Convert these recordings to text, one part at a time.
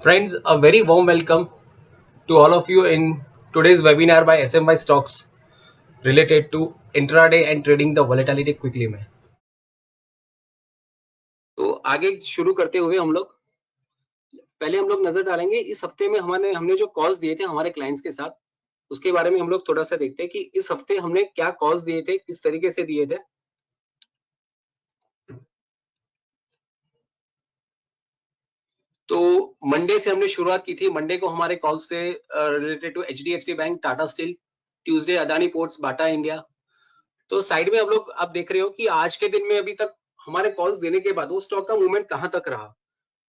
Friends, a very warm welcome to all of you in today's webinar by SMY Stocks related to intraday and trading the volatility quickly में। तो आगे शुरू करते हुए पहले हम लोग नजर डालेंगे इस हफ्ते में हमने जो कॉल्स दिए थे हमारे क्लाइंट्स के साथ, उसके बारे में हम लोग थोड़ा सा देखते हैं कि इस हफ्ते हमने क्या कॉल्स दिए थे, किस तरीके से दिए थे। तो मंडे से हमने शुरुआत की थी। मंडे को हमारे कॉल्स थे related to HDFC bank, Tata steel, Tuesday Adani ports, Bata India. तो साइड में आप देख रहे हो कि आज के दिन में अभी तक हमारे कॉल्स देने के बाद वो स्टॉक का मूवमेंट कहां तक रहा।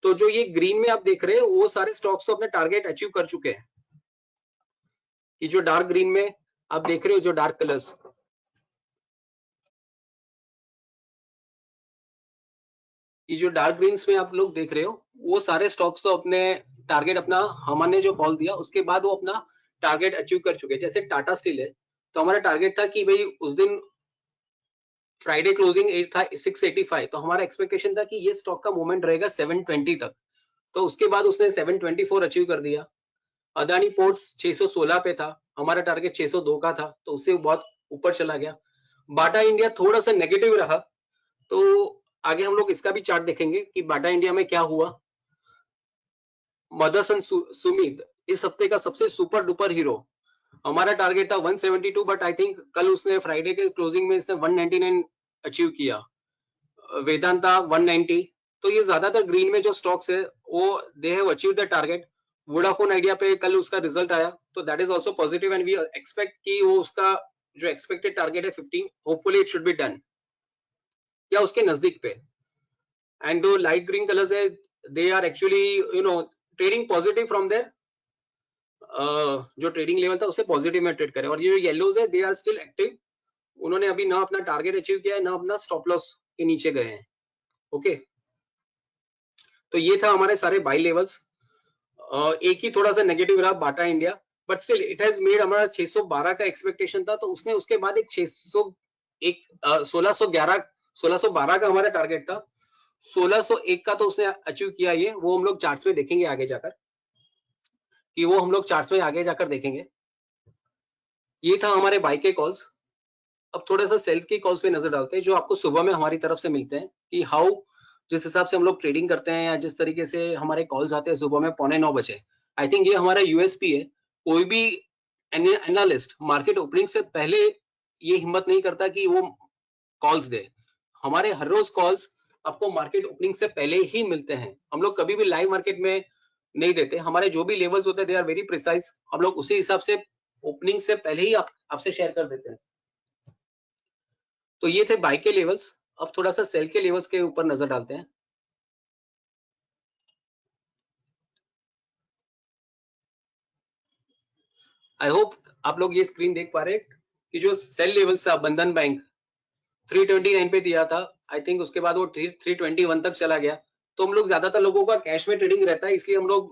तो जो ये ग्रीन में आप देख रहे हो वो सारे स्टॉक्स तो अपने टारगेट अचीव कर चुके हैं। कि जो डार्क ग्रीन में आप देख रहे हो, जो डार्क कलर्स, ये जो डार्क ग्रीन्स में आप लोग देख रहे हो वो सारे स्टॉक्स तो अपने टारगेट अपना हमने जो कॉल दिया उसके बाद वो अपना टारगेट अचीव कर चुके हैं। जैसे टाटा स्टील है, तो हमारा टारगेट था कि भाई उस दिन फ्राइडे क्लोजिंग था 685, तो हमारा एक्सपेक्टेशन था कि ये स्टॉक का मूवमेंट रहेगा 720 तक। तो उसके बाद उसने 724 अचीव कर दिया। अदानी पोर्ट्स 616 पे था, हमारा टारगेट 602 का था, तो उससे बहुत ऊपर चला गया। बाटा इंडिया थोड़ा सा नेगेटिव रहा, तो आगे हम लोग इसका भी चार्ट देखेंगे कि बाटा इंडिया में क्या हुआ। मदरसन सुमित इस हफ्ते का सबसे सुपर डुपर हीरो। हमारा टारगेट था 172, बट आई थिंक कल उसने फ्राइडे के क्लोजिंग में इसने 199 अचीव किया। वेदांता 190। तो ये ज्यादातर ग्रीन में जो स्टॉक्स है वो they have achieve the target. Vodafone Idea पे कल उसका रिजल्ट आया, तो that is also positive and we expect कि वो उसका जो एक्सपेक्टेड टारगेट है 15, hopefully it should be done या उसके नजदीक पे। एंड दो लाइट ग्रीन कलर्स है, they are actually trading positive from there जो ट्रेडिंग लेवल था उससे पॉजिटिव में ट्रेड करे। और ये जो येलोज है दे आर स्टिल एक्टिव, उन्होंने अभी ना अपना टारगेट अचीव किया है ना अपना स्टॉप लॉस के नीचे गए हैं। ओके, तो ये था हमारे सारे बाई लेवल्स। एक ही थोड़ा सा नेगेटिव रहा, Bata India, but still it has made. हमारा 612 का एक्सपेक्टेशन था, तो उसने उसके बाद एक 1612 का हमारा टारगेट था, 1601 का तो उसने अचीव किया। ये वो हम लोग चार्ट्स में देखेंगे आगे जाकर, कि वो हम लोग चार्ट्स में आगे जाकर देखेंगे। ये था हमारे बाई के कॉल्स। अब थोड़ा सा सेल्स की कॉल्स पे नजर डालते हैं, जो आपको सुबह में हमारी तरफ से मिलते हैं कि हाउ, जिस हिसाब से हम लोग ट्रेडिंग करते हैं या जिस तरीके से हमारे कॉल्स आते हैं सुबह में 8:45 बजे। आई थिंक ये हमारा यूएसपी है। कोई भी एनालिस्ट मार्केट ओपनिंग से पहले ये हिम्मत नहीं करता कि वो कॉल्स दे। हमारे हर रोज कॉल्स आपको मार्केट ओपनिंग से पहले ही मिलते हैं। हम लोग कभी भी लाइव मार्केट में नहीं देते। हमारे जो भी लेवल्स होते हैं दे आर वेरी प्रिसाइज, हम लोग उसी हिसाब से ओपनिंग से पहले ही आपसे शेयर कर देते हैं। तो ये थे बाई के लेवल्स। अब थोड़ा सा सेल के लेवल्स के ऊपर नजर डालते हैं। आई होप आप लोग ये स्क्रीन देख पा रहे हैं कि जो सेल लेवल्स था, बंधन बैंक 329 पे दिया था, आई थिंक उसके बाद वो 321 तक चला गया। तो हम लोग, ज्यादातर लोगों का कैश में ट्रेडिंग रहता है, इसलिए हम लोग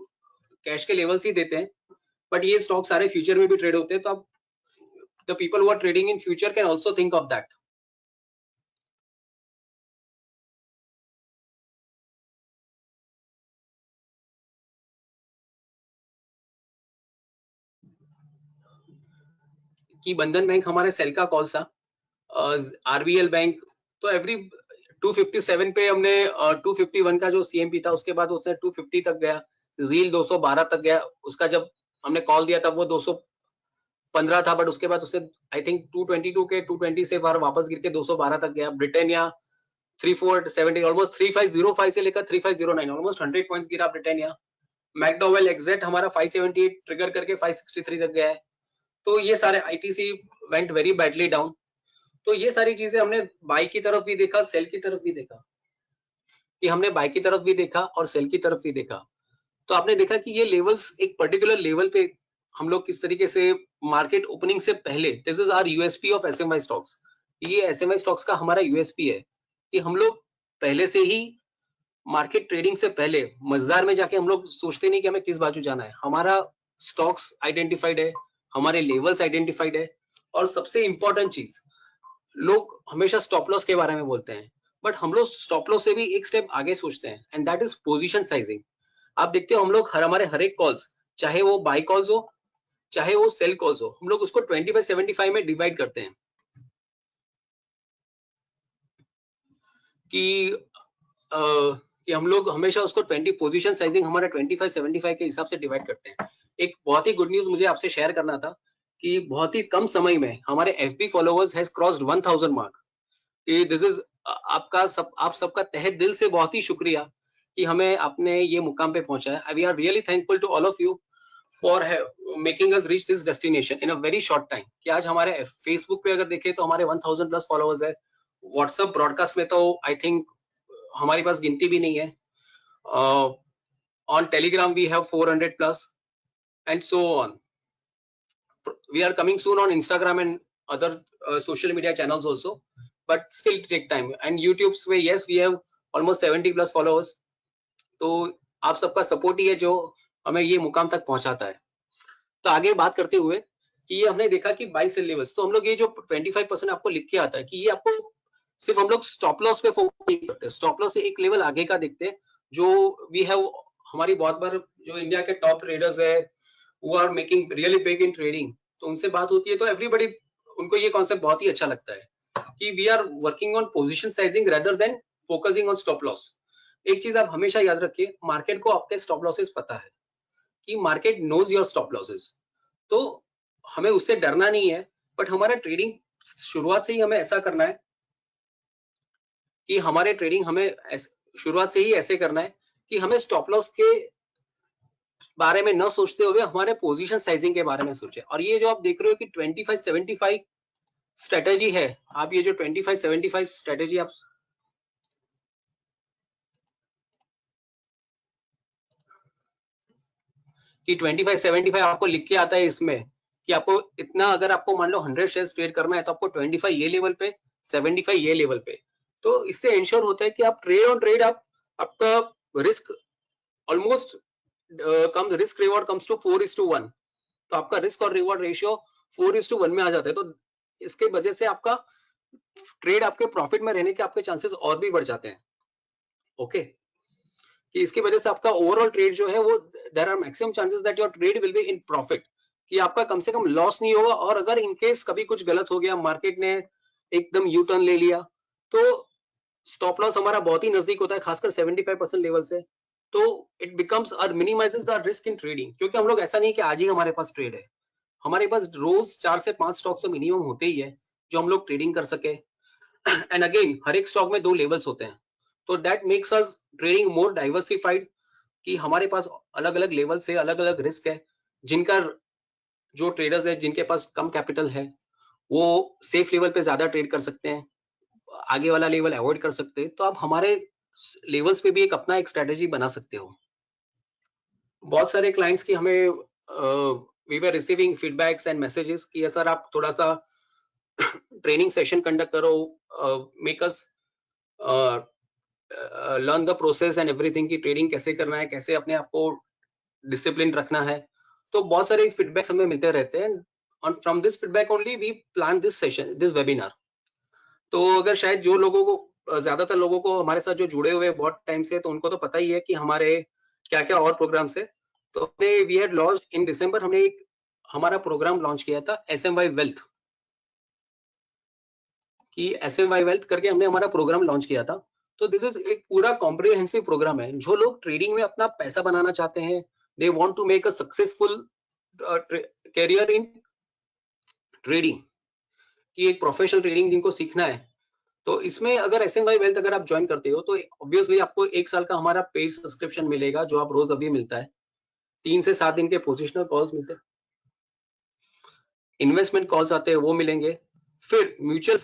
कैश के लेवल्स ही देते हैं। बट ये स्टॉक सारे फ्यूचर में भी ट्रेड होते हैं, तो अब the people who are trading in future can also think of that. कि बंधन बैंक हमारे सेल का कॉल था। आरबीएल बैंक तो एवरी 257 पे हमने 251 का जो सीएमपी था उसके बाद उसने 250 तक गया। जील 212 तक गया, उसका जब हमने कॉल दिया तब वो 215 था, बट उसके बाद उससे आई थिंक 222 के 220 से बाहर वापस गिर के 212 तक गया। ब्रिटेनिया 3470, ऑलमोस्ट 3505 से लेकर 3509, ऑलमोस्ट 100 पॉइंट्स गिरा ब्रिटेनिया। मैकडोवेल एग्जैक्ट हमारा 578 ट्रिगर करके 563 तक गया है। तो ये सारे ITC went very badly down. तो ये सारी चीजें हमने बाई की तरफ भी देखा, सेल की तरफ भी देखा, कि हमने बाई की तरफ भी देखा और सेल की तरफ भी देखा। तो आपने देखा कि ये लेवल्स एक पर्टिकुलर लेवल पे हम लोग किस तरीके से मार्केट ओपनिंग से पहले, this is our USP of SMI stocks. ये एसएमआई स्टॉक्स का हमारा यूएसपी है कि हम लोग पहले से ही मार्केट ट्रेडिंग से पहले मजदार में जाके हम लोग सोचते नहीं कि हमें किस बाजू जाना है। हमारा स्टॉक्स आइडेंटिफाइड है, हमारे लेवल्स आइडेंटिफाइड है। और सबसे इंपॉर्टेंट चीज, लोग हमेशा स्टॉप लॉस के बारे में बोलते हैं, बट हम लोग स्टॉप लॉस से भी एक स्टेप आगे सोचते हैं, and that is position sizing. आप देखते हो हम लोग हमारे हर एक कॉल्स, चाहे वो बाय कॉल्स हो चाहे वो सेल कॉल्स हो, हम लोग उसको 25-75 में डिवाइड करते हैं कि कि हम लोग हमेशा उसको 20 पोजीशन साइजिंग हमारा 25-75 के हिसाब से डिवाइड करते हैं। एक बहुत ही गुड न्यूज मुझे आपसे शेयर करना था कि बहुत ही कम समय में हमारे FB followers has crossed 1000 mark. This is आप सबका तहे दिल से बहुत ही शुक्रिया कि हमें आपने ये मुकाम पे पहुंचाया। We are really thankful to all of you for making us reach this destination in a very short time. कि आज हमारे फेसबुक पे अगर देखें तो हमारे 1000 प्लस फॉलोअर्स है। व्हाट्सएप ब्रॉडकास्ट में तो आई थिंक हमारे पास गिनती भी नहीं है। On Telegram we have 400 plus and so on. We are coming soon on Instagram and other social media channels also, but still take time. And YouTube पे yes we have almost 70 plus followers. तो आप सबका support ही है जो हमें ये मुकाम तक पहुंचाता है। तो आगे बात करते हुए कि ये हमने देखा कि बाई सेल लेवल्स, तो हम लोग ये जो 25% आपको लिख के आता है कि ये आपको सिर्फ हम लोग स्टॉप लॉस पे फोकस नहीं करते, स्टॉप लॉस से एक लेवल आगे का देखते हैं जो वी हैव। हमारी बहुत बार जो इंडिया के टॉप ट्रेडर्स है वो are making really big in trading, तो उनसे बात होती है तो एवरीबॉडी उनको ये कॉन्सेप्ट बहुत ही अच्छा लगता है कि we are working on position sizing rather than focusing on stop loss. एक चीज आप हमेशा याद रखिए, मार्केट को आपके स्टॉप लॉसेस पता है कि market knows your stop losses, तो हमें उससे डरना नहीं है। बट हमारा ट्रेडिंग शुरुआत से ही हमें ऐसा करना है कि हमारे ट्रेडिंग हमें शुरुआत से ही ऐसे करना है कि हमें स्टॉप लॉस के बारे में न सोचते हुए हमारे पोजीशन साइजिंग के बारे में सोचे। और ये जो आप देख रहे हो कि 25-75 स्ट्रेटेजी है, आप ये जो 25-75 स्ट्रेटेजी आप कि 25-75 आपको लिख के आता है इसमें कि आपको इतना, अगर आपको मान लो 100 शेयर्स ट्रेड करना है तो आपको 25 ये लेवल पे, 75 ये लेवल पे। तो इससे इंश्योर होता है कि आप ट्रेड ऑन ट्रेड आपका रिस्क ऑलमोस्ट कम, रिस्क रिवॉर्ड कम्स टू 4:1। तो आपका रिस्क और रिवॉर्ड रेशियो 4:1 में आ जाता है। तो इसके वजह से आपका ट्रेड आपके प्रॉफिट में रहने के आपके चांसेस और भी बढ़ जाते हैं। ओके कि इसकी वजह से आपका ओवरऑल ट्रेड जो है वो there are maximum chances that your trade will be in profit, कि आपका कम से कम लॉस नहीं होगा। और अगर इन केस कभी कुछ गलत हो गया, मार्केट ने एकदम यू टर्न ले लिया, तो स्टॉप लॉस हमारा बहुत ही नजदीक होता है, खासकर 75% लेवल से। तो इट बिकम्स और minimises the risk in trading, क्योंकि हम लोग ऐसा नहीं कि आज ही हमारे पास ट्रेड है, हमारे पास रोज 4 से 5 स्टॉक तो मिनिमम होते ही है जो हम लोग ट्रेडिंग कर सके। एंड अगेन हर एक स्टॉक में 2 लेवल्स होते हैं, तो that makes us trading more diversified, कि हमारे पास अलग अलग लेवल से अलग अलग रिस्क है। जिनका जो ट्रेडर्स है जिनके पास कम कैपिटल है वो सेफ लेवल पे ज्यादा ट्रेड कर सकते हैं, आगे वाला लेवल अवॉइड कर सकते हैं। तो आप हमारे लेवल्स पे भी एक अपना एक स्ट्रेटेजी बना सकते हो। बहुत सारे क्लाइंट्स की हमें we were receiving feedbacks and messages कि सर आप थोड़ा सा ट्रेनिंग सेशन कंडक्ट करो, make us learn the process and everything, की ट्रेडिंग कैसे करना है, कैसे अपने आप को डिसिप्लिन रखना है। तो बहुत सारे फीडबैक्स हमें मिलते रहते हैं, और from this feedback only we plan this session, this webinar. तो अगर शायद जो लोगों को ज्यादातर लोगों को हमारे साथ जो जुड़े हुए बहुत टाइम से, तो उनको तो पता ही है कि हमारे क्या क्या और प्रोग्राम्स है। तो हमने वी हैड लॉन्च्ड इन दिसंबर, हमने एक हमारा प्रोग्राम लॉन्च किया था SMY वेल्थ, कि SMY वेल्थ करके हमने हमारा प्रोग्राम लॉन्च किया था। तो दिस इज एक पूरा कॉम्प्रिहेंसिव प्रोग्राम है, जो लोग ट्रेडिंग में अपना पैसा बनाना चाहते हैं, they want to make a successful career in trading, कि एक प्रोफेशनल ट्रेडिंग जिनको सीखना है। तो इसमें अगर SMY वेल्थ अगर आप ज्वाइन करते हो तो ऑब्वियसली आपको 1 साल का हमारा पेड सब्सक्रिप्शन मिलेगा, जो आप रोज अभी मिलता है। 3 से 7 दिन के पोजिशनल कॉल्स मिलते हैं, इन्वेस्टमेंट कॉल्स आते हैं वो मिलेंगे। फिर म्यूचुअल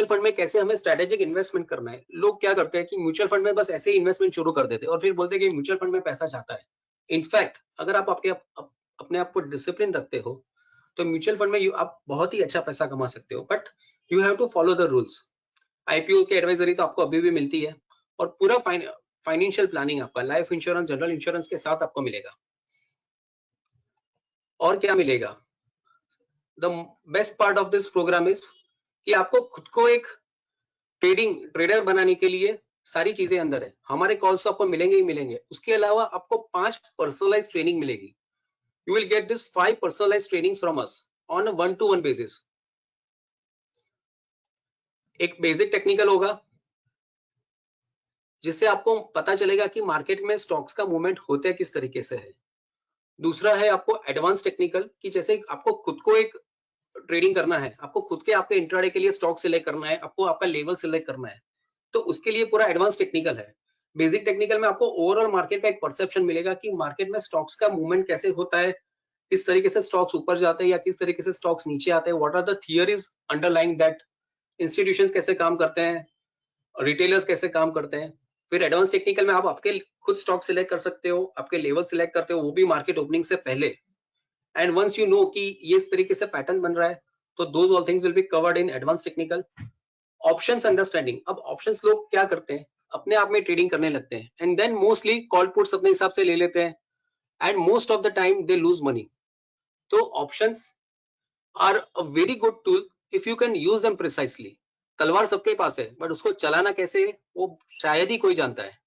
फंड में कैसे हमें स्ट्रेटेजिक इन्वेस्टमेंट करना है। लोग क्या करते हैं कि म्यूचुअल फंड में बस ऐसे ही इन्वेस्टमेंट शुरू कर देते हैं और फिर बोलते हैं कि म्यूचुअल फंड में पैसा चाहता है। इनफैक्ट अगर आप अपने आप को डिसिप्लिन रखते हो तो म्यूचुअल फंड में आप बहुत ही अच्छा पैसा कमा सकते हो, but you have to follow the rules. IPO की एडवाइजरी तो आपको अभी भी मिलती है, और पूरा फाइनेंशियल प्लानिंग आपका लाइफ इंश्योरेंस, जनरल इंश्योरेंस के साथ आपको मिलेगा। और क्या मिलेगा, the best part of this programme is कि आपको खुद को एक ट्रेडर बनाने के लिए सारी चीजें अंदर है, हमारे कॉल्स तो आपको मिलेंगे ही मिलेंगे। उसके अलावा आपको 5 पर्सनलाइज ट्रेनिंग मिलेगी। You will get this 5 personalise training from us on a 1-to-1 basis. एक बेसिक टेक्निकल होगा जिससे आपको पता चलेगा कि मार्केट में स्टॉक्स का मूवमेंट होता है किस तरीके से है। दूसरा है आपको एडवांस टेक्निकल, कि जैसे आपको खुद को एक ट्रेडिंग करना है, आपको खुद के आपके इंट्राडे के लिए स्टॉक सिलेक्ट करना है, आपको आपका लेवल सिलेक्ट करना है, तो उसके लिए पूरा एडवांस टेक्निकल है। बेसिक टेक्निकल में आपको ओवरऑल मार्केट का एक परसेप्शन मिलेगा कि मार्केट में स्टॉक्स का मूवमेंट कैसे होता है, किस तरीके से स्टॉक्स ऊपर जाते हैं या किस तरीके से स्टॉक्स नीचे आते हैं, what are the theories underlying that, institutions कैसे काम करते हैं, रिटेलर्स कैसे काम करते हैं। फिर एडवांस टेक्निकल में आप आपके खुद स्टॉक सिलेक्ट कर सकते हो, आपके लेवल सिलेक्ट करते हो, वो भी मार्केट ओपनिंग से पहले। एंड वंस यू नो कि ये इस तरीके से पैटर्न बन रहा है, तो those all things will be covered in advance technical. Options understanding, अब ऑप्शंस लोग क्या करते हैं, अपने आप में ट्रेडिंग करने लगते हैं and then mostly call puts अपने हिसाब से ले लेते हैं and most of the time they lose money. तो options are a very good tool if you can use them precisely. तलवार सबके पास है बट उसको चलाना कैसे है वो शायद ही कोई जानता है।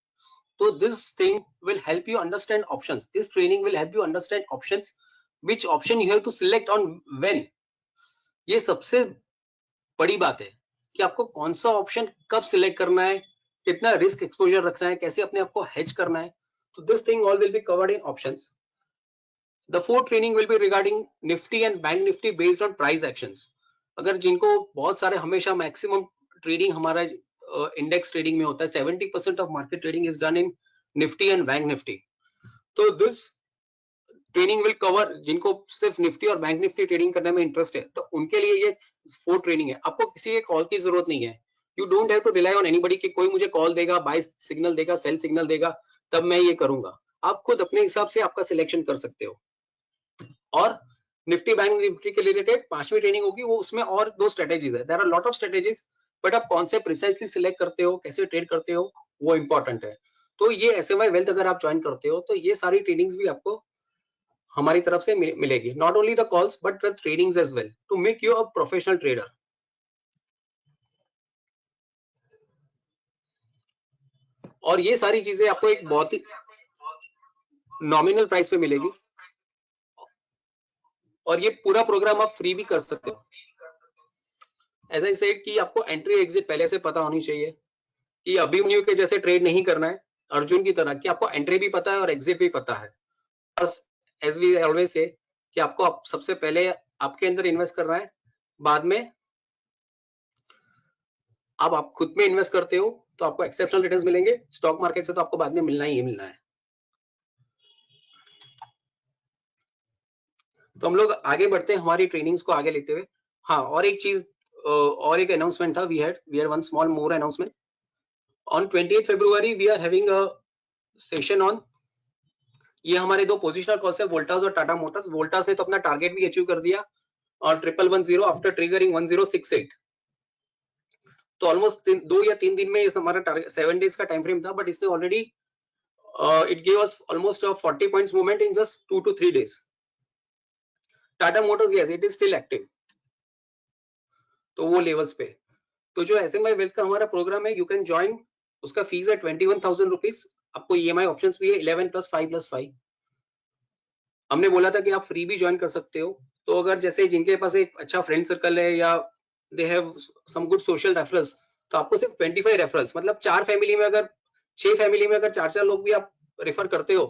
तो this thing will help you understand options. This training will help you understand options. Which option you have to select on when. ये सबसे बड़ी बात है कि आपको कौन सा ऑप्शन कब सिलेक्ट करना है, कितना रिस्क एक्सपोजर रखना है, कैसे अपने आप को हेज करना है। तो this thing all will be covered in options. The fourth training will be regarding Nifty and bank Nifty based on price actions. अगर जिनको बहुत सारे हमेशा मैक्सिमम ट्रेडिंग हमारा इंडेक्स ट्रेडिंग में होता है, 70% of market trading is done in Nifty and bank Nifty. तो दिस ट्रेनिंग विल कवर जिनको सिर्फ निफ्टी और बैंक निफ्टी ट्रेडिंग करने में इंटरेस्ट है, तो उनके लिए ये 4 ट्रेनिंग है। आपको किसी के कॉल की जरूरत नहीं है। You don't have to rely on anybody कि कोई मुझे कॉल देगा, बाय सिग्नल देगा, सेल सिग्नल देगा, तब मैं ये करूंगा। आप खुद अपने हिसाब से आपका सिलेक्शन कर सकते हो। और निफ्टी बैंक निफ्टी के रिलेटेड 5वीं ट्रेनिंग होगी, वो उसमें और 2 स्ट्रेटेजीज है। There are lot of strategies, but आप कौन से प्रिसाइसली सिलेक्ट करते हो, कैसे ट्रेड करते हो, वो इंपॉर्टेंट है। तो ये एसएमआई वेल्थ अगर आप ज्वाइन करते हो तो ये सारी ट्रेनिंग्स भी आपको हमारी तरफ से मिलेगी। Not only the calls but the tradings as well to make you a professional trader. और ये सारी चीजें आपको एक बहुत ही नॉमिनल प्राइस पे मिलेगी और ये पूरा प्रोग्राम आप फ्री भी कर सकते हो। एज आई सेड कि आपको एंट्री एग्जिट पहले से पता होनी चाहिए कि अभिमन्यु के जैसे ट्रेड नहीं करना है, अर्जुन की तरह कि आपको एंट्री भी पता है और एग्जिट भी पता है। बस एज वी ऑलवेज से कि आपको सबसे पहले आपके अंदर इन्वेस्ट करना है, बाद में अब आप खुद में इन्वेस्ट करते हो तो आपको एक्सेप्शनल रिटर्न्स मिलेंगे, स्टॉक मार्केट से तो आपको बाद में मिलना ही मिलना है। तो हम लोग आगे बढ़ते हैं हमारी ट्रेनिंग्स को आगे लेते हुए। हाँ, और एक चीज और एक अनाउंसमेंट था, we had one small more announcement on 28 February we are having a session on, ये हमारे 2 पोजिशनल कॉल्स है, वोल्टास और टाटा मोटर्स। वोल्टास ने तो अपना टारगेट भी अचीव कर दिया और 1110 आफ्टर ट्रिगरिंग 1068, तो ऑलमोस्ट 2 या 3 दिन में इस हमारा टारगेट 7 डेज का टाइम फ्रेम था, बट इसने already it give us almost 40 points movement in just 2 to 3 days। Tata Motors yes it is still active, तो वो लेवल्स पे। तो जो एसएमआई वेल्थ का हमारा प्रोग्राम है, यू कैन ज्वाइन। उसका फीस है 21,000 रुपीज। आपको ईएमआई ऑप्शंस भी है 11+5+5। हमने बोला था कि आप फ्री भी ज्वाइन कर सकते हो। तो अगर जैसे जिनके पास एक अच्छा फ्रेंड सर्कल है या they have some good social referrals, तो आपको सिर्फ 25 रेफरल्स, मतलब 4 फैमिली में अगर 6 फैमिली में अगर 4-4 लोग भी आप रेफर करते हो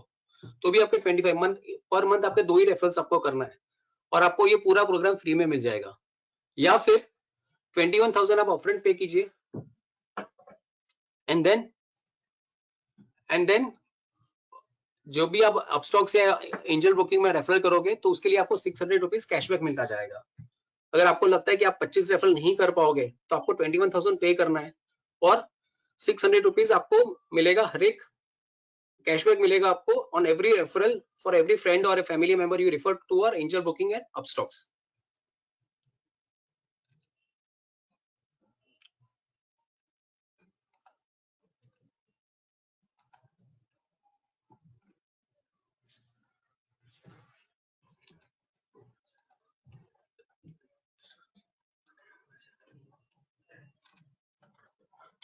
तो भी आपके 25 मंथ पर मंथ आपके 2 ही रेफरल्स आपको करना है और आपको ये पूरा प्रोग्राम फ्री में मिल जाएगा। या फिर 21,000 आप अपफ्रंट पे कीजिए एंड देन जो भी आप अपस्टॉक से एंजल ब्रोकिंग में रेफरल करोगे तो उसके लिए आपको 600 रुपीज कैशबैक मिलता जाएगा। अगर आपको लगता है कि आप 25 रेफरल नहीं कर पाओगे तो आपको 21,000 पे करना है और 600 रुपीज आपको मिलेगा, हर एक कैशबैक मिलेगा आपको on every referral for every friend और family member you refer to our Angel Broking and Upstox.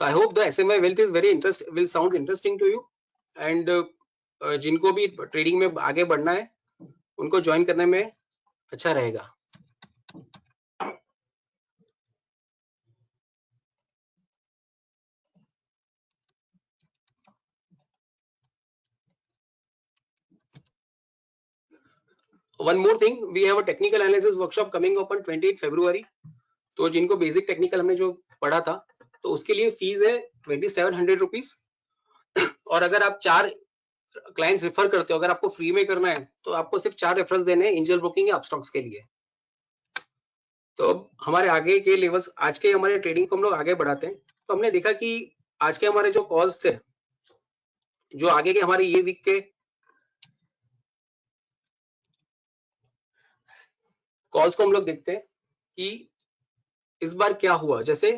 तो I hope the SMI Wealth is very will sound interesting to you and जिनको भी trading में आगे बढ़ना है उनको ज्वाइन करने में अच्छा रहेगा। One more thing, we have a technical analysis workshop coming up on 28 February. तो जिनको बेसिक टेक्निकल हमने जो पढ़ा था तो उसके लिए फीस है 2700 रुपीज। और अगर आप 4 क्लाइंट्स रेफर करते हो, अगर आपको फ्री में करना है तो आपको सिर्फ 4 रेफरल्स देने हैं एंजल ब्रोकिंग या अपस्टॉक्स के लिए। तो हमारे आगे के लेवल्स, आज के हमारे ट्रेडिंग को हम लोग आगे बढ़ाते हैं। तो हमने देखा कि आज के हमारे जो कॉल्स थे, जो आगे के हमारे ये वीक के कॉल्स को हम लोग देखते हैं कि इस बार क्या हुआ। जैसे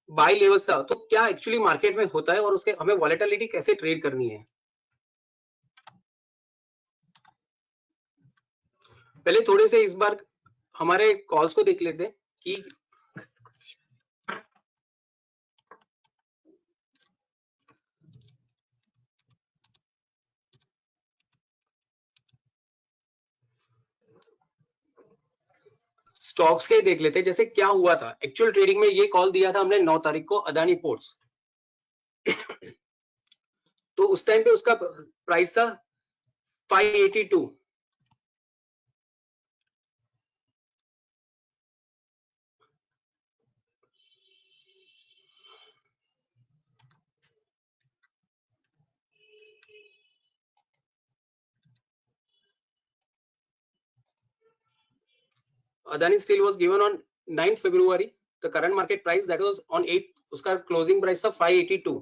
बाय लेवल्स था तो क्या एक्चुअली मार्केट में होता है और उसके हमें वॉलेटिलिटी कैसे ट्रेड करनी है। पहले थोड़े से इस बार हमारे कॉल्स को देख लेते हैं कि स्टॉक्स के देख लेते हैं जैसे क्या हुआ था एक्चुअल ट्रेडिंग में। ये कॉल दिया था हमने 9 तारीख को अदानी पोर्ट्स। तो उस टाइम पे उसका प्राइस था 582। Adani Steel was given on 9th February. The current market price that was on 8th, उसका क्लोजिंग प्राइस था 582।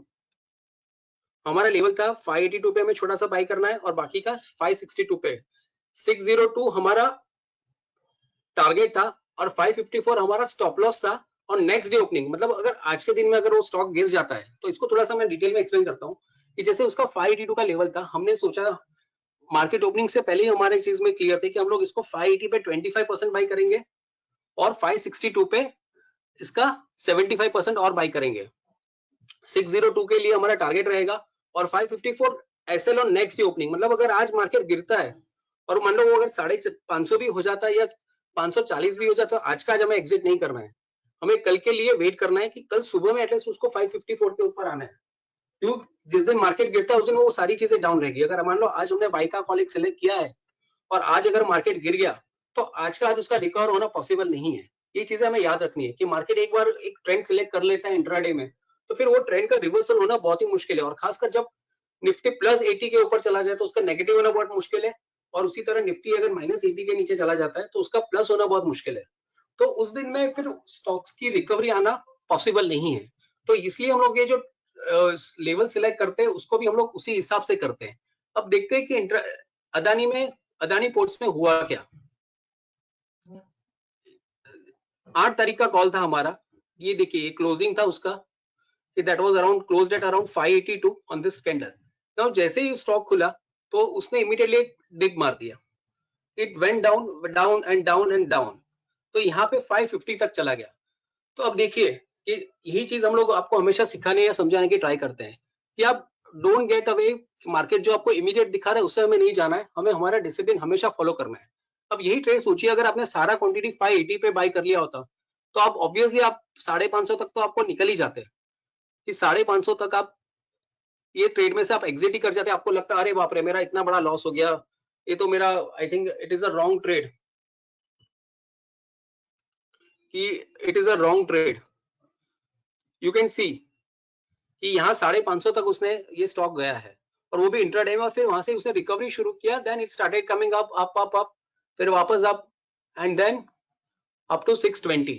हमारा लेवल था 582 पे हमें छोटा सा बाई करना है और बाकी का 562 पे। 602 हमारा टारगेट था और 554 हमारा स्टॉप लॉस था। और नेक्स्ट डे ओपनिंग, मतलब अगर आज के दिन में अगर वो स्टॉक गिर जाता है तो इसको थोड़ा सा मैं डिटेल में एक्सप्लेन करता हूँ कि जैसे उसका 582 का लेवल था, हमने सोचा मार्केट ओपनिंग से पहले ही हमारे चीज में क्लियर थे कि हम लोग इसको 580 पे 25% बाई करेंगे और 562 पे इसका 75% और बाई करेंगे। 602 के लिए हमारा टारगेट रहेगा और 554 SL on next day opening. मतलब अगर आज मार्केट गिरता है और मान लो वो अगर 550 भी हो जाता है या 540 भी हो जाता है, आज का आज हमें एग्जिट नहीं करना है, हमें कल के लिए वेट करना है कि कल सुबह में एटलीस्ट उसको 554 के ऊपर आना है। क्यों? जिस दिन मार्केट गिरता है उस दिन वो सारी चीजें डाउन रहेगी। अगर मान लो आज हमने बाई का कॉल एक सिलेक्ट किया है और आज अगर मार्केट गिर गया तो आज का आज उसका रिकवर होना पॉसिबल नहीं है। ये चीजें हमें याद रखनी है कि मार्केट एक बार एक ट्रेंड सिलेक्ट कर लेता है इंट्राडे में तो फिर वो ट्रेंड का रिवर्सल होना बहुत ही मुश्किल है। और खासकर जब निफ्टी +80 के ऊपर चला जाए तो उसका नेगेटिव होना बहुत मुश्किल है। और उसी तरह निफ्टी अगर -80 के नीचे चला जाता है तो उसका प्लस होना बहुत मुश्किल है। तो उस दिन में फिर स्टॉक्स की रिकवरी आना पॉसिबल नहीं है। तो इसलिए हम लोग ये जो लेवल सिलेक्ट करते हैं उसको भी हम लोग उसी हिसाब से करते हैं। अब देखते हैं कि अदानी पोर्ट्स में हुआ क्या। 8 तारीख का कॉल था हमारा, ये देखिए क्लोजिंग था उसका कि that was around closed at around 582 on this candle. Now जैसे ही स्टॉक खुला तो उसने इमीडिएटली डिप मार दिया। It went down down and down and down, तो यहाँ पे 550 तक चला गया। तो अब देखिए कि यही चीज हम लोग आपको हमेशा सिखाने या समझाने की ट्राई करते हैं कि आप डोंट गेट अवे। मार्केट जो आपको इमीडिएट दिखा रहा है उससे हमें नहीं जाना है, हमें हमारा डिसिप्लिन हमेशा फॉलो करना है। अब यही ट्रेड सोचिए अगर आपने सारा क्वांटिटी 580 पे बाय कर लिया होता तो आप ऑब्वियसली आप 550 तक तो आपको निकल ही जाते कि 550 तक आप ये ट्रेड में से आप एग्जिट ही कर जाते। आपको लगता अरे बाप रे मेरा इतना बड़ा लॉस हो गया, ये तो मेरा I think it is a wrong trade, कि it is a wrong trade. You can see कि यहाँ 550 तक उसने ये स्टॉक गया है और वो भी इंट्राडे में, और फिर वहां से उसने रिकवरी शुरू किया। Then it started coming up up up up, फिर वापस up and then up to 620।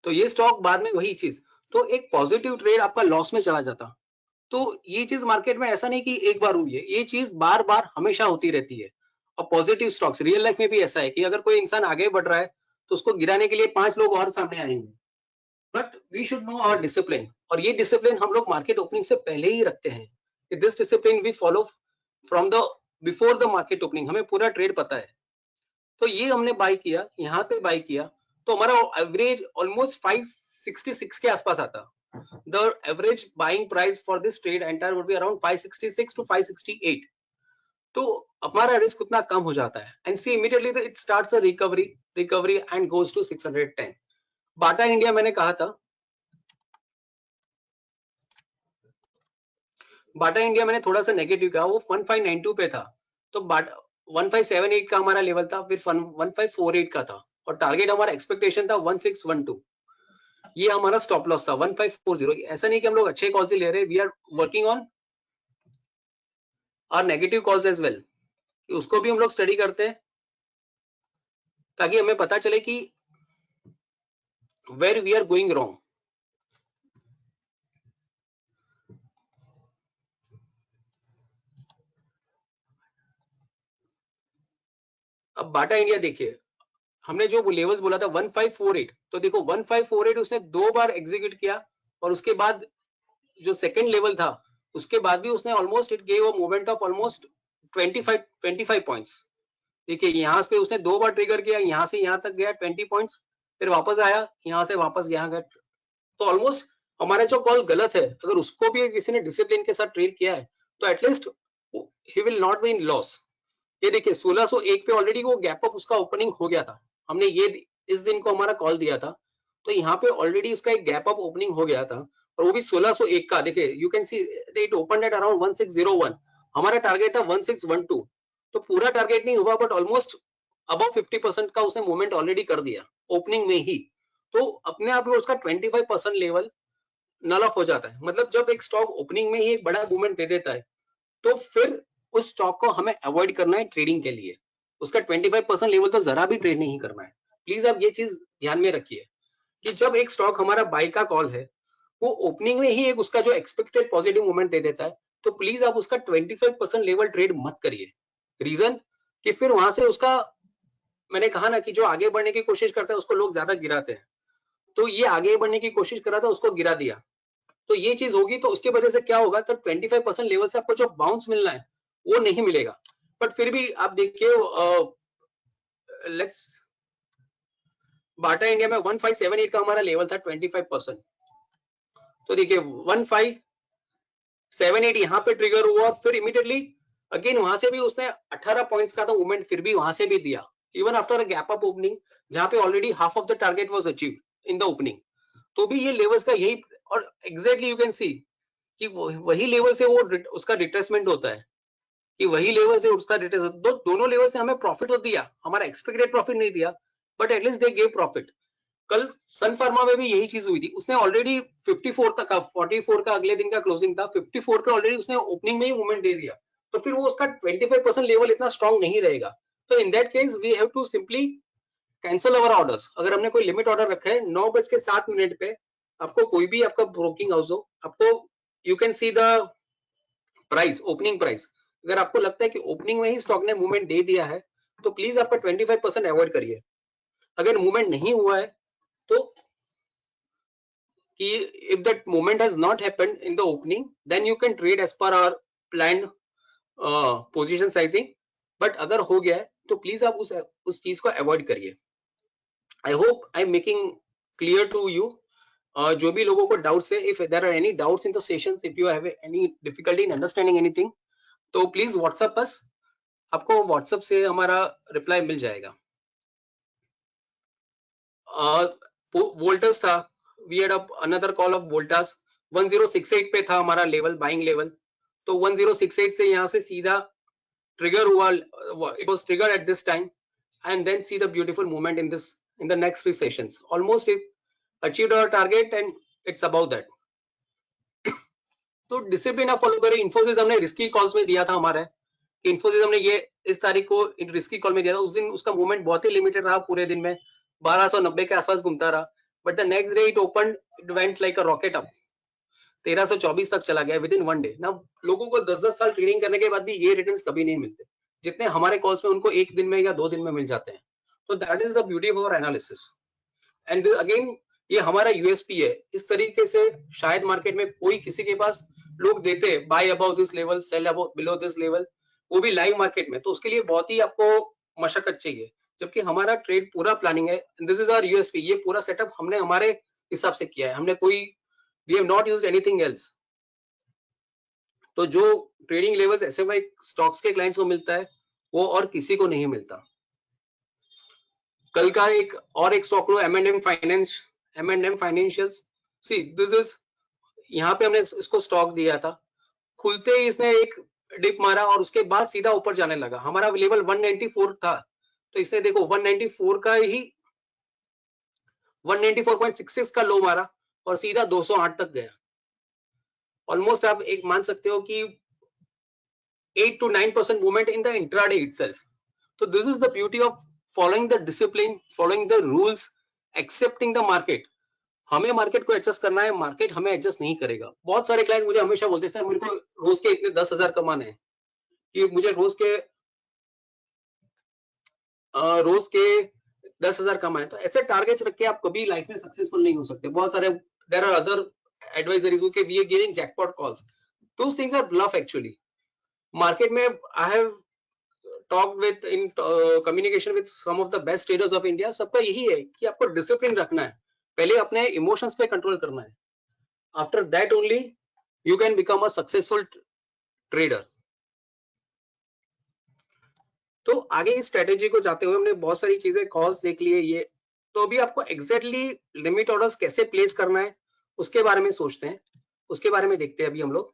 तो ये स्टॉक बाद में वही चीज, तो एक पॉजिटिव ट्रेड आपका लॉस में चला जाता। तो ये चीज मार्केट में ऐसा नहीं कि एक बार हुई है, ये चीज बार बार हमेशा होती रहती है। और पॉजिटिव स्टॉक्स रियल लाइफ में भी ऐसा है कि अगर कोई इंसान आगे बढ़ रहा है तो उसको गिराने के लिए 5 लोग और सामने आएंगे। But we should know our discipline, और ये डिसिप्लिन हम लोग मार्केट ओपनिंग से पहले ही रखते हैं। This discipline we follow from the before the market opening, हमें पूरा ट्रेड पता है। तो ये हमने बाय किया, यहाँ पे बाय किया तो हमारा एवरेज ऑलमोस्ट 566 के आसपास आता। the average buying price for this trade entire would be around 566 to 568. तो हमारा रिस्क उतना कम हो जाता है and see immediately it starts a recovery and goes to 610. Bata India मैंने कहा था, बाटा इंडिया मैंने थोड़ा सा नेगेटिव कहा, वो 1592 पे था, तो बाटा 1578 का हमारा लेवल था, फिर 1548 का था, और टारगेट हमारा एक्सपेक्टेशन था 1612. ये हमारा स्टॉप लॉस था 1540. ऐसा नहीं कि हम लोग अच्छे कॉल से ले रहे, we are working on our negative calls as well, उसको भी हम लोग स्टडी करते हैं ताकि हमें पता चले कि where we are going wrong. अब बाटा इंडिया देखिए, हमने जो लेवल्स बोला था 1548, तो देखो 1548 उसने 2 बार एग्जीक्यूट किया, और उसके बाद जो सेकंड लेवल था उसके बाद भी उसने almost it gave a movement of almost 25 points. देखिए यहाँ पे उसने 2 बार ट्रिगर किया, यहाँ से यहाँ तक गया 20 पॉइंट्स, फिर वापस आया, यहाँ से वापस यहाँ गया, तो ऑलमोस्ट हमारा जो कॉल गलत है, अगर उसको भी किसी ने डिसिप्लिन के साथ ट्रेड किया है तो at least he will not be in loss. ये देखिए 1601 पे ऑलरेडी वो गैप अप उसका ओपनिंग हो गया था, हमने ये इस दिन को हमारा कॉल दिया था, तो यहाँ पे ऑलरेडी इसका एक गैप अप ओपनिंग हो गया था, और वो भी 1601 का. देखिए you can see it opened at around 1601, हमारा टारगेट था 1612, तो पूरा टारगेट नहीं हुआ बट ऑलमोस्ट अबव 50% का उसने मूवमेंट ऑलरेडी कर दिया ओपनिंग में ही. तो अपने आप में उसका 25% लेवल नल ऑफ हो जाता है. मतलब जब एक स्टॉक ओपनिंग में ही एक बड़ा मूवमेंट दे देता है तो फिर उस स्टॉक को हमें अवॉइड करना है ट्रेडिंग के लिए. उसका 25% लेवल तो जरा भी ट्रेड नहीं करना है. प्लीज आप ये चीज ध्यान में रखिए कि जब एक स्टॉक हमारा बाय का कॉल है, वो ओपनिंग में ही एक उसका जो एक्सपेक्टेड पॉजिटिव मूवमेंट दे देता है, तो प्लीज आप उसका 25% लेवल ट्रेड मत करिए. रीजन कि फिर वहां से उसका, मैंने कहा ना कि जो आगे बढ़ने की कोशिश करता है उसको लोग ज्यादा गिराते हैं, तो ये आगे बढ़ने की कोशिश कर रहा था, उसको गिरा दिया, तो ये चीज होगी, तो उसके वजह से क्या होगा, तो 25% लेवल से आपको जो बाउंस मिलना है वो नहीं मिलेगा. बट फिर भी आप देखिए लेट्स बाटा इंडिया में 1578 का हमारा लेवल था 25%, तो देखिए 1578 यहाँ पे ट्रिगर हुआ, और फिर इमीडिएटली अगेन वहां से भी उसने 18 पॉइंट्स का तो मूवमेंट फिर भी वहां से भी दिया, even after a gap up opening, जहां पे already half of the target was achieved in the opening. तो भी ये लेवल्स का यही, और एग्जैक्टली यू कैन सी कि वही लेवल से वो उसका रिट्रेसमेंट होता है, कि वही लेवल से उसका दोनों लेवल से हमें प्रॉफिट तो दिया, हमारा एक्सपेक्टेड प्रॉफिट नहीं दिया, but at least they gave profit. कल सन फार्मा में भी यही चीज हुई थी, उसने ऑलरेडी 54 तक का, 44 का अगले दिन का क्लोजिंग था, 54 पे ऑलरेडी उसने ओपनिंग में ही मूवमेंट दे दिया, तो फिर वो उसका 25% लेवल इतना स्ट्रांग नहीं रहेगा. तो in that case we have to simply cancel our orders. अगर हमने कोई लिमिट ऑर्डर रखा है 9:07 पे, आपको कोई भी आपका ब्रोकिंग हाउस हो, आपको you can see the price, opening price, अगर आपको लगता है कि ओपनिंग में ही स्टॉक ने मूवमेंट दे दिया है, तो प्लीज आपका 25% अवॉइड करिए. अगर मूवमेंट नहीं हुआ है तो कि if that movement has not happened in the opening, then you can trade as per our planned position sizing. But अगर हो गया है तो प्लीज आप उस चीज को अवॉइड करिए. I hope I am making clear to you. जो भी लोगों को डाउट्स है, if there are any doubts in the sessions, if you have any difficulty in understanding anything, तो प्लीज व्हाट्सएप अस, आपको व्हाट्सएप से हमारा रिप्लाई मिल जाएगा. वोल्टस था, we had another call of Voltas, 1068 पे था हमारा लेवल, बाइंग लेवल, तो 1068 से यहाँ से सीधा ट्रिगर हुआ, it was trigger at this time, and then see the beautiful movement in this, in the next 3 sessions. Almost it achieved our target and it's above that. तो discipline आप follow करें. इन्फोसिस हमने रिस्की कॉल्स में दिया था हमारा, इन्फोसिस हमने ये इस तारीख को रिस्की कॉल में दिया था, उस दिन उसका मूवमेंट बहुत ही लिमिटेड रहा, पूरे दिन में 1290 के आसपास घूमता रहा, but the next day it open, it went like a rocket up, 1324 तक चला गया विद इन वन डे. ना लोगों को 10-10 साल ट्रेडिंग करने के बाद भी ये रिटर्न्स कभी नहीं मिलते जितने हमारे कॉल्स में उनको एक दिन में या 2 दिन में मिल जाते हैं. तो that is the beauty of our analysis. And again ये हमारा यूएसपी है. इस तरीके से शायद मार्केट में कोई किसी के पास लोग देते buy about this level, sell about below this level, वो भी लाइव मार्केट में, तो उसके लिए बहुत ही आपको मशक्कत चाहिए, जबकि हमारा ट्रेड पूरा प्लानिंग है. This is our USP. ये पूरा सेटअप हमने हमारे हिसाब से किया है, हमने कोई we have not used anything else. तो जो ट्रेडिंग लेवल्स SFI स्टॉक्स के क्लाइंट्स को मिलता है वो और किसी को नहीं मिलता। कल का एक stock low M&M financials. See this is, यहाँ पे हमने इसको स्टॉक दिया था, खुलते ही इसने एक डिप मारा और उसके बाद सीधा ऊपर जाने लगा। हमारा लेवल 194 था, तो इसे देखो 194 का ही 194.66 का लो मारा और सीधा 208 तक गया। ऑलमोस्ट आप एक मान सकते हो कि 8 to 9% movement in the intraday itself. तो this is the beauty of following the discipline, following the rules, accepting the market. हमें मार्केट को एडजस्ट करना है, मार्केट हमें एडजस्ट नहीं करेगा। बहुत सारे क्लाइंट्स मुझे हमेशा बोलते हैं सर मेरे को रोज के इतने 10,000 कमाने हैं, कि मुझे रोज के 10,000 कमाने। तो ऐसे टारगेट्स रख के आप कभी लाइफ में सक्सेसफुल नहीं हो सकते। बहुत सारे there are other advisories okay we are giving jackpot calls, those things are bluff actually. Market में I have talk with in communication with some of the best traders of India. सबका यही है कि आपको डिसिप्लिन रखना है, पहले अपने इमोशंस पे कंट्रोल करना है, after that only you can become a successful trader. तो आगे इस स्ट्रेटेजी को जाते हुए हमने बहुत सारी चीजें कॉल्स देख लिए ये, तो अभी आपको एग्जैक्टली लिमिट ऑर्डर्स कैसे प्लेस करना है उसके बारे में सोचते हैं, उसके बारे में देखते हैं अभी हम लोग।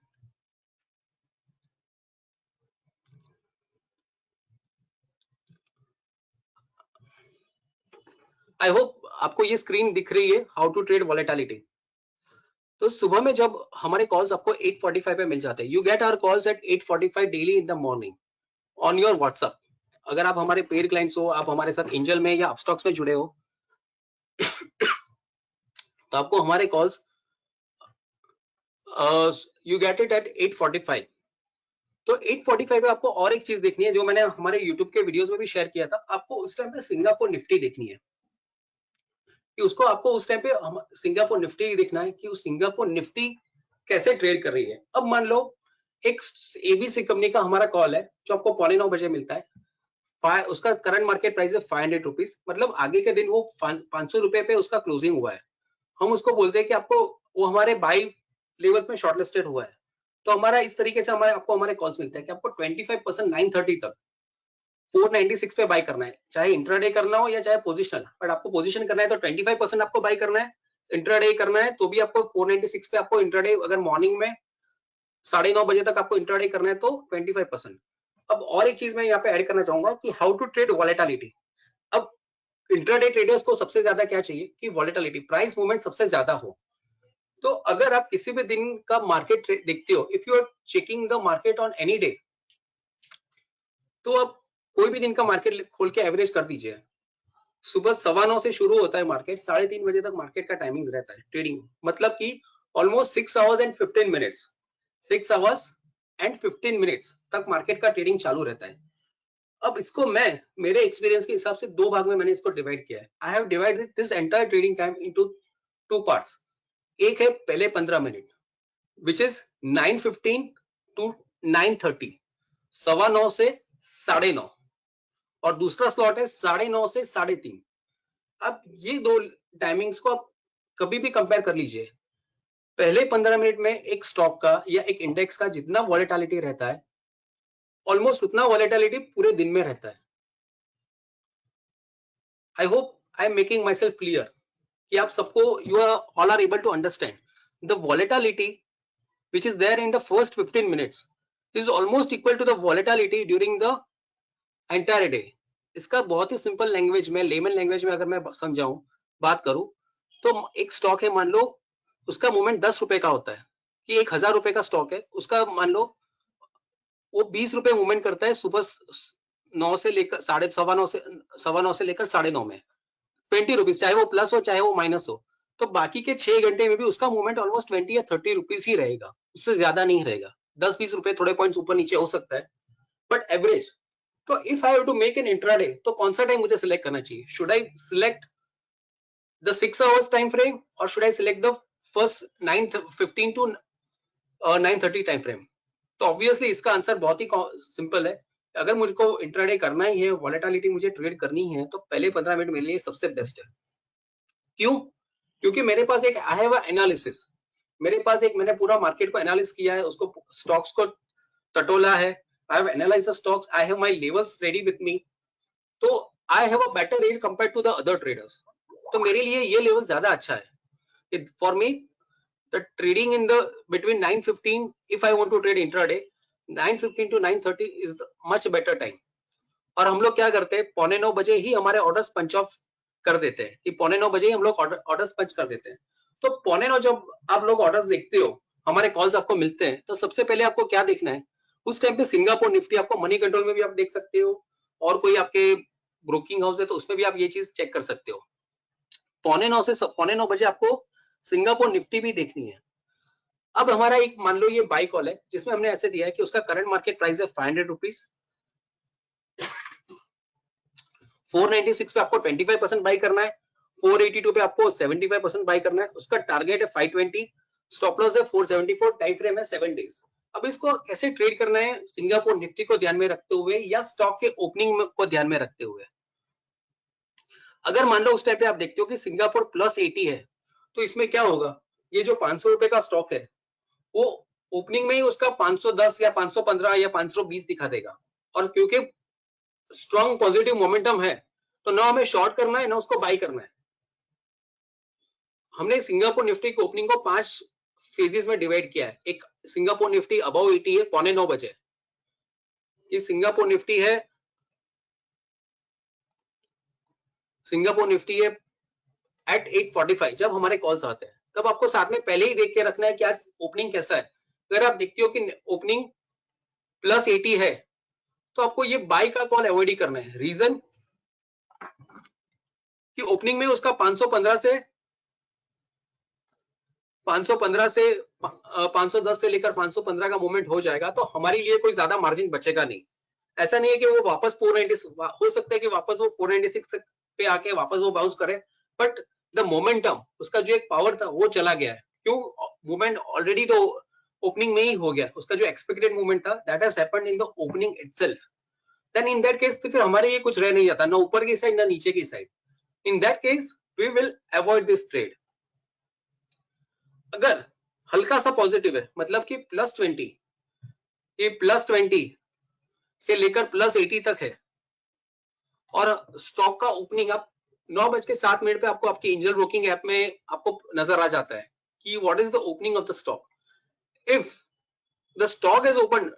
आई होप आपको ये स्क्रीन दिख रही है, हाउ टू ट्रेड वॉलेटिलिटी। तो सुबह में जब हमारे कॉल्स आपको 8:45 पे मिल जाते हैं, you get our calls at 8:45 daily in the morning on your WhatsApp. अगर आप हमारे पेड क्लाइंट्स हो, आप हमारे साथ एंजल में या अपस्टॉक्स में जुड़े हो, तो आपको हमारे calls you get it at 8:45। तो 8:45 पे आपको और एक चीज देखनी है जो मैंने हमारे YouTube के वीडियोस में भी शेयर किया था। आपको उस टाइम पे सिंगापुर निफ्टी देखनी है, कि उसको आपको उस टाइम पे सिंगापुर निफ्टी देखना है कि उस सिंगापुर निफ्टी कैसे ट्रेड कर रही है। अब मान लो एक ABC कंपनी का हमारा कॉल है जो आपको 8:45 बजे मिलता है, उसका करंट मार्केट प्राइस है 500 रुपीज, मतलब आगे के दिन वो 500 रुपए पे उसका क्लोजिंग हुआ है। हम उसको बोलते हैं कि आपको वो हमारे बाई लेवल्स में शॉर्टलिस्टेड हुआ है। तो हमारा इस तरीके से हमारे कॉल्स मिलते हैं कि आपको 25% 930 तक 496 पे बाय करना है, चाहे इंट्राडे करना हो या चाहे पोजिशनल। बट आपको पोजिशन करना है तो 25% आपको बाय करना है, इंट्राडे करना है तो भी आपको 496 पे आपको इंट्राडे, अगर मॉर्निंग में 9:30 बजे तक आपको इंट्राडे करना है तो 25%। अब और एक चीज मैं यहाँ पे ऐड करना चाहूंगा कि हाउ टू ट्रेड वॉलेटिलिटी। अब इंट्राडे ट्रेडर्स को सबसे ज्यादा क्या चाहिए कि वॉलेटिलिटी, प्राइस मूवमेंट सबसे ज्यादा हो। तो अगर आप किसी भी दिन का मार्केट देखते हो, if you are checking the market on any day, तो आप कोई भी दिन का मार्केट खोल के एवरेज कर दीजिए। सुबह 9:15 से शुरू होता है मार्केट, 3:30 बजे तक मार्केट का टाइमिंग रहता है ट्रेडिंग, मतलब कि almost 6 hours and 15 minutes 6 hours and 15 minutes तक मार्केट का ट्रेडिंग चालू रहता है। अब इसको मैं मेरे एक्सपीरियंस के हिसाब से दो भाग में मैंने इसको डिवाइड किया है। I have divided this entire trading time into two parts. एक है पहले 15 मिनट विच इज 9:15 टू 9:30, 9:15 से 9:30, और दूसरा स्लॉट है 9:30 से 3:30। अब ये दो टाइमिंग्स को आप कभी भी कंपेयर कर लीजिए। पहले 15 मिनट में एक स्टॉक का या एक इंडेक्स का जितना वॉलेटिलिटी रहता है, ऑलमोस्ट उतना वॉलेटिलिटी पूरे दिन में रहता है। I hope I am making myself clear कि आप सबको you are all are able to understand the volatility which is there in the first 15 minutes is almost equal to the volatility during the entire day. इसका बहुत ही simple language में, layman language में अगर मैं समझाऊं, बात करूं, तो एक स्टॉक है, मान लो उसका मूवमेंट 10 रुपए का होता है, कि 1,000 रुपए का स्टॉक है, उसका मान लो वो 20 रुपए मूवमेंट करता है सुबह 9 से लेकर 9:30 से लेकर 9:30 में 20 रुपीज, चाहे वो प्लस हो चाहे वो माइनस हो। तो बाकी के 6 घंटे में भी उसका मूवमेंट ऑलमोस्ट 20 या 30 रुपीज ही रहेगा, उससे ज्यादा नहीं रहेगा। 10-20 रुपए थोड़े पॉइंट्स ऊपर नीचे हो सकता है, बट एवरेज। तो if I have to make an intraday, तो कौन सा टाइम मुझे सिलेक्ट करना चाहिए? Should I select the 6 hours time frame और should I select the first 9:15 to 9:30 time frame? तो ऑब्वियसली इसका आंसर बहुत ही सिंपल है। अगर मुझको इंट्राडे करना ही है, वॉलेटिलिटी मुझे ट्रेड करनी है, तो पहले 15 मिनट मेरे लिए सबसे बेस्ट है। क्यों? क्योंकि मेरे पास एक आई हैव एनालिसिस, मेरे पास एक, मैंने पूरा मार्केट को एनालिसिस किया है, उसको स्टॉक्स को टटोला है, I have analysed the stocks, I have my levels ready with me, तो I have a better edge compared to the other traders. तो मेरे लिए ये लेवल ज्यादा अच्छा है। For me the trading in the between 9:15, if I want to trade intraday, 9:15 to 9:30 is the much better time. और हम लोग क्या करते हैं, 8:45 ही हमारे ऑर्डर्स पंच ऑफ कर देते हैं, कि 8:45 बजे ही हम लोग ऑर्डर्स पंच कर देते हैं। तो 8:45 जब आप लोग ऑर्डर्स देखते हो, हमारे कॉल्स आपको मिलते हैं, तो सबसे पहले आपको क्या देखना है, उस टाइम पे सिंगापुर निफ्टी आपको मनी कंट्रोल में भी आप देख सकते हो, और कोई आपके ब्रोकिंग हाउस है तो उसमें भी आप ये चीज चेक कर सकते हो। 8:45 से 8:45 बजे आपको सिंगापुर निफ्टी भी देखनी है। अब हमारा एक मान लो ये बाई कॉल है, जिसमें हमने ऐसे दिया है कि उसका करंट मार्केट प्राइस है 500 रुपीज, 496 पे आपको 25% बाई करना है, 482 पे आपको 75% बाई करना है, उसका टारगेट है 520, स्टॉप लॉस है 474, टाइम फ्रेम है 7 डेज। अब इसको कैसे ट्रेड करना है, सिंगापुर निफ्टी को ध्यान में रखते हुए या स्टॉक के ओपनिंग को ध्यान में रखते हुए। अगर मान लो उस टाइम पे आप देखते हो कि सिंगापुर +80 है, तो इसमें क्या होगा, ये जो 500 रुपए का स्टॉक है वो ओपनिंग में ही उसका 510 या 515 या 520 दिखा देगा, और क्योंकि स्ट्रॉन्ग पॉजिटिव मोमेंटम है, तो ना हमें शॉर्ट करना है ना उसको बाई करना है। हमने सिंगापुर निफ्टी की ओपनिंग को 5 फेजेस में डिवाइड किया है। एक सिंगापुर निफ्टी अबव 80 है 8:45 बजे, ये सिंगापुर निफ्टी है, सिंगापुर निफ्टी है एट 8:45 जब हमारे कॉल्स आते हैं, तब आपको साथ में पहले ही देख के रखना है कि आज ओपनिंग कैसा है। अगर आप देखते हो कि ओपनिंग +80 है, तो आपको ये बाई का कॉल अवॉइड ही करना है। रीजन कि ओपनिंग में उसका 515 से 510 से लेकर 515 का मूवमेंट हो जाएगा, तो हमारे लिए कोई ज्यादा मार्जिन बचेगा नहीं। ऐसा नहीं है कि वो वापस 496, हो सकता है कि वापस वो 496 पे आके वापस वो बाउंस करे, बट द मोमेंटम, उसका जो एक पावर था वो चला गया है। क्यों, मूवमेंट ऑलरेडी तो ओपनिंग में ही हो गया, उसका जो एक्सपेक्टेड मूवमेंट था that has happened in the opening itself. Then in that case तो फिर हमारे ये कुछ रह नहीं जाता, ना ऊपर की साइड ना नीचे की side. In that case we will avoid this trade. अगर हल्का सा पॉजिटिव है, मतलब कि +20, ये +20 से लेकर +80 तक है, और स्टॉक का ओपनिंग आप 9:07 पे आपको आपकी एंजल ब्रोकिंग ऐप में आपको नजर आ जाता है कि what is the opening of the stock. If the stock is open,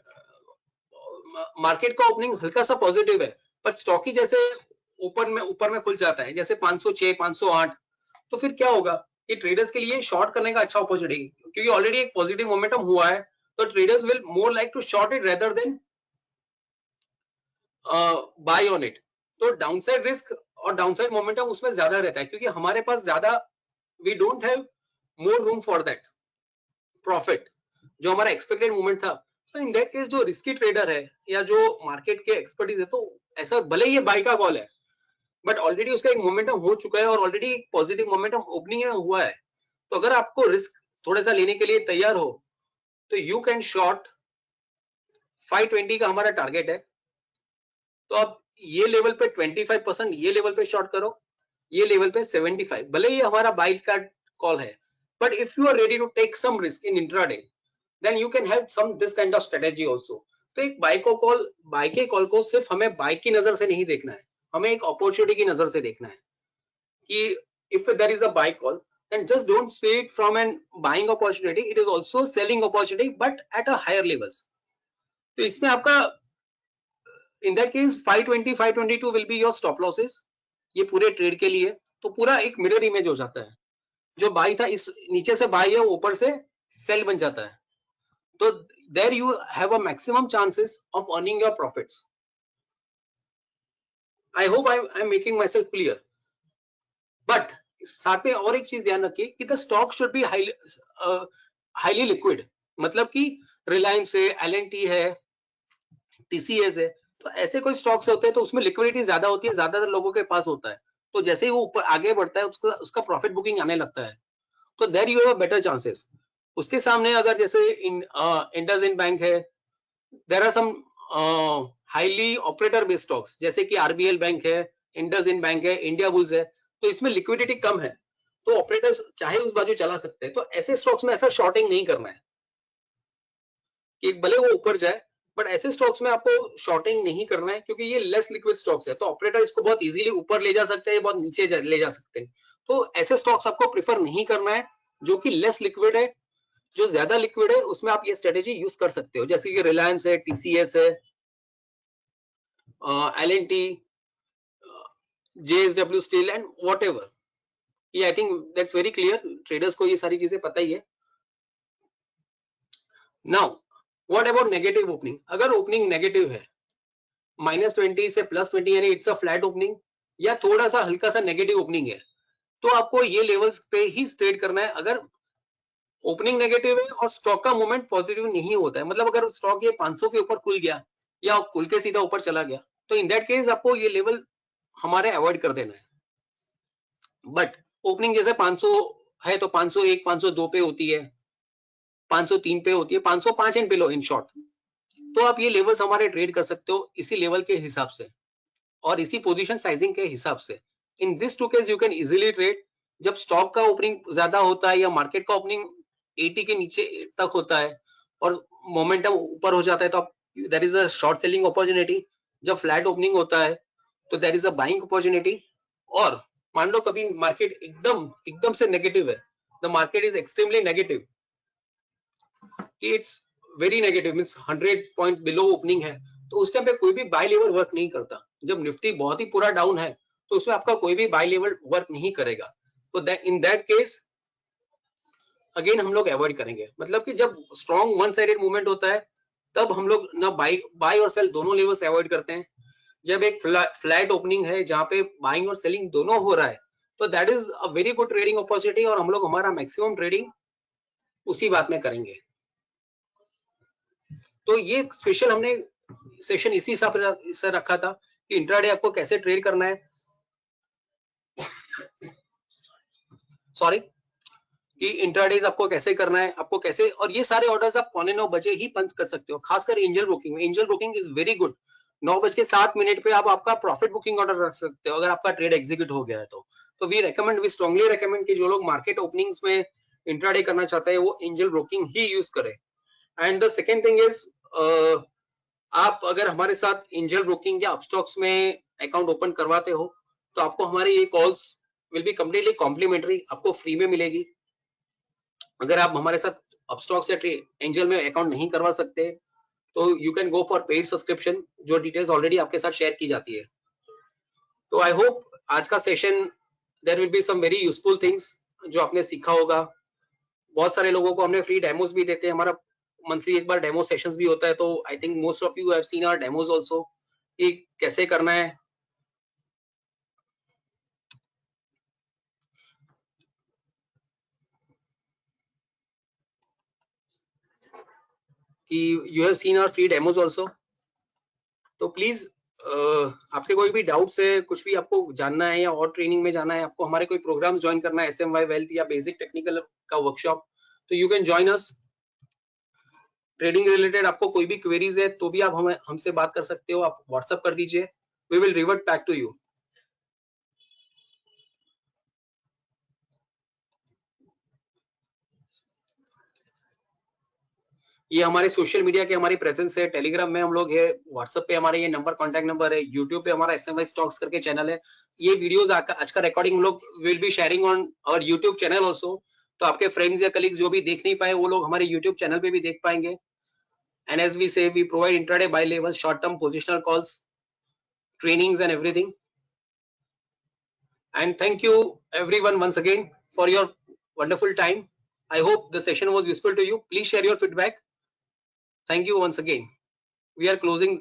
market का ओपनिंग हल्का सा पॉजिटिव है, पर स्टॉक ही जैसे ऊपर में खुल जाता है, जैसे 506, 508, तो फिर क्या होगा, ये ट्रेडर्स के लिए शॉर्ट करने का अच्छा अपॉर्चुनिटी, क्योंकि ऑलरेडी एक पॉजिटिव मोमेंटम हुआ है, तो traders will more like to short it rather than buy on it. तो डाउनसाइड रिस्क और डाउनसाइड मोमेंटम उसमें ज्यादा रहता है, क्योंकि हमारे पास ज्यादा, we don't have more room for that profit जो हमारा एक्सपेक्टेड मूवमेंट था। तो इन दैट केस जो रिस्की ट्रेडर है या जो मार्केट के एक्सपर्टीज है, तो ऐसा भले ही ये बाय का कॉल है, बट ऑलरेडी उसका एक मोमेंटम हो चुका है और ऑलरेडी पॉजिटिव मोमेंटम ओपनिंग में हुआ है, तो अगर आपको रिस्क थोड़ा सा लेने के लिए तैयार हो, तो यू कैन शॉर्ट 520 का हमारा टारगेट है, तो आप ये लेवल पे 25%, ये लेवल पे शॉर्ट करो, ये लेवल पे 75, भले ही हमारा बाई का कॉल है, but if you are ready to take some risk in intraday, then you can have some this kind of strategy also. तो एक बाई के कॉल को सिर्फ हमें बाई की नजर से नहीं देखना है, हमें एक अपॉर्चुनिटी की नजर से देखना है कि if there is a buy call, then just don't see it from an buying opportunity, it is also selling opportunity but at a higher levels। तो इसमें आपका in that case 520 522 will be your stop losses ये पूरे trade के लिए। तो पूरा एक मिरर इमेज हो जाता है, जो बाई था इस नीचे से बाई है, ऊपर से सेल बन जाता है, तो there you have a maximum chances of earning your profits। I hope I am making myself clear। But साथ में और एक चीज ध्यान रखिए कि the stock should be highly liquid, मतलब कि रिलायंस है, L&T है, TCS है, तो ऐसे कोई स्टॉक्स होते हैं तो उसमें लिक्विडिटी ज्यादा होती है, ज्यादातर लोगों के पास होता है, तो जैसे ही वो ऊपर आगे बढ़ता है उसका प्रॉफिट बुकिंग आने लगता है, तो there you have better chances. उसके सामने अगर जैसे इंडसइंड बैंक है, there are some highly operator based stocks, जैसे कि RBL बैंक है, इंडसइंड बैंक है, इंडिया बुल्स है, तो इसमें लिक्विडिटी कम है, तो ऑपरेटर्स चाहे उस बाजू चला सकते हैं। तो ऐसे स्टॉक्स में ऐसा शॉर्टिंग नहीं करना है कि भले वो ऊपर जाए, बट ऐसे स्टॉक्स में आपको शॉर्टिंग नहीं करना है क्योंकि ये लेस लिक्विड स्टॉक्स है। तो ऑपरेटर इसको बहुत इजीली ऊपर ले जा सकते हैं, बहुत नीचे ले जा सकते हैं। तो ऐसे स्टॉक्स आपको प्रेफर नहीं करना है जो कि लेस लिक्विड है। जो ज्यादा लिक्विड है उसमें आप ये स्ट्रेटेजी यूज कर सकते हो, जैसे कि रिलायंस है, टीसीएस है, L and T, JSW steel and whatever. ये I think that's very clear, traders को ये सारी चीजें पता ही है। Now what about negative opening? अगर ओपनिंग नेगेटिव है -20 से +20 यानी इट्स अ फ्लैट ओपनिंग या थोड़ा सा हल्का सा नेगेटिव ओपनिंग है, तो आपको ये लेवल्स पे ही ट्रेड करना है। अगर ओपनिंग नेगेटिव है और स्टॉक का मूवमेंट पॉजिटिव नहीं होता है, मतलब अगर स्टॉक ये 500 के ऊपर खुल गया या खुल के सीधा ऊपर चला गया, तो इन दैट केस आपको ये लेवल हमारे अवॉइड कर देना है। बट ओपनिंग जैसे 500 है तो 501, 502 पे होती है, 503 पे होती है, 505 एंड बिलो इन शॉर्ट, तो आप ये लेवल्स हमारे ट्रेड कर सकते हो इसी लेवल के हिसाब से और इसी पोजीशन साइजिंग के हिसाब से। In this two case you can easily trade. जब स्टॉक का ओपनिंग ज्यादा होता है या मार्केट का ओपनिंग 80 के नीचे तक होता है और मोमेंटम ऊपर हो जाता है, तो आप that is a short selling opportunity. जब फ्लैट ओपनिंग होता है तो that is a buying opportunity. और मान लो कभी मार्केट एकदम से नेगेटिव है, the market is extremely negative, it's very negative means 100 point below opening है, तो उस टाइम पे कोई भी बाय लेवल वर्क नहीं करता। जब निफ्टी बहुत ही पूरा डाउन है तो उसमें आपका कोई भी बाय लेवल वर्क नहीं करेगा। तो इन दैट केस अगेन हम लोग अवॉइड करेंगे। मतलब कि जब स्ट्रॉन्ग वन साइडेड मूवमेंट होता है तब हम लोग ना बाय और सेल दोनों लेवल्स अवॉइड करते हैं। जब एक फ्लैट ओपनिंग है जहां पे बाइंग और सेलिंग दोनों हो रहा है, तो that is a very good trading opportunity और हम लोग हमारा मैक्सिमम ट्रेडिंग उसी बात में करेंगे। तो ये स्पेशल हमने सेशन इसी हिसाब से रखा था कि इंट्राडे आपको कैसे ट्रेड करना है, सॉरी कि इंट्राडेज आपको कैसे करना है, आपको कैसे, और ये सारे ऑर्डर्स आप 9:15 ही पंच कर सकते हो। खासकर एंजल ब्रोकिंग में, angel broking is very good. 9:07 पे आप आपका प्रॉफिट बुकिंग ऑर्डर रख सकते हो अगर आपका ट्रेड एग्जीक्यूट हो गया है तो वी स्ट्रांगली रेकमेंड कि जो लोग मार्केट ओपनिंग्स में इंट्राडे करना चाहते हैं वो एंजल ब्रोकिंग ही यूज करें। And the second thing is, आप अगर हमारे साथ एंजल ब्रोकिंग या अपस्टॉक्स में अकाउंट ओपन करवाते हो तो आपको हमारी ये calls will be completely complimentary, आपको फ्री में मिलेगी। अगर आप हमारे साथ अपस्टॉक्स या एंजल में अकाउंट नहीं करवा सकते तो you can go for paid subscription, जो डिटेल्स ऑलरेडी आपके साथ शेयर की जाती है। तो आई होप आज का session there will be some very useful things जो आपने सीखा होगा। बहुत सारे लोगों को हमने फ्री डेमोस भी देते हैं, हमारा मंथली एक बार डेमो सेशंस भी होता है, तो I think most of you have seen our demos also कि कैसे करना है। कि you have seen our free demos also. तो प्लीज आपके कोई भी डाउट्स है, कुछ भी आपको जानना है या और ट्रेनिंग में जाना है, आपको हमारे कोई प्रोग्राम ज्वाइन करना है, SMY वेल्थ या बेसिक टेक्निकल का वर्कशॉप, तो you can join us. Trading related आपको कोई भी क्वेरीज है तो भी आप हमसे बात कर सकते हो, आप व्हाट्सएप कर दीजिए, we will revert back to you. ये हमारे सोशल मीडिया के हमारी प्रेजेंस है, टेलीग्राम में हम लोग है, व्हाट्सएप पे हमारे ये नंबर कॉन्टैक्ट नंबर है, यूट्यूब पे हमारा SMY स्टॉक्स करके चैनल है। ये वीडियोस आज का रिकॉर्डिंग हम लोग will be sharing on our YouTube channel also, तो आपके फ्रेंड्स या कलीग्स जो भी देख नहीं पाए वो लोग हमारे यूट्यूब चैनल पे भी देख पाएंगे। And as we say we provide intraday buy level short term positional calls, trainings and everything. And thank you everyone once again for your wonderful time. I hope the session was useful to you. Please share your feedback. Thank you once again. We are closing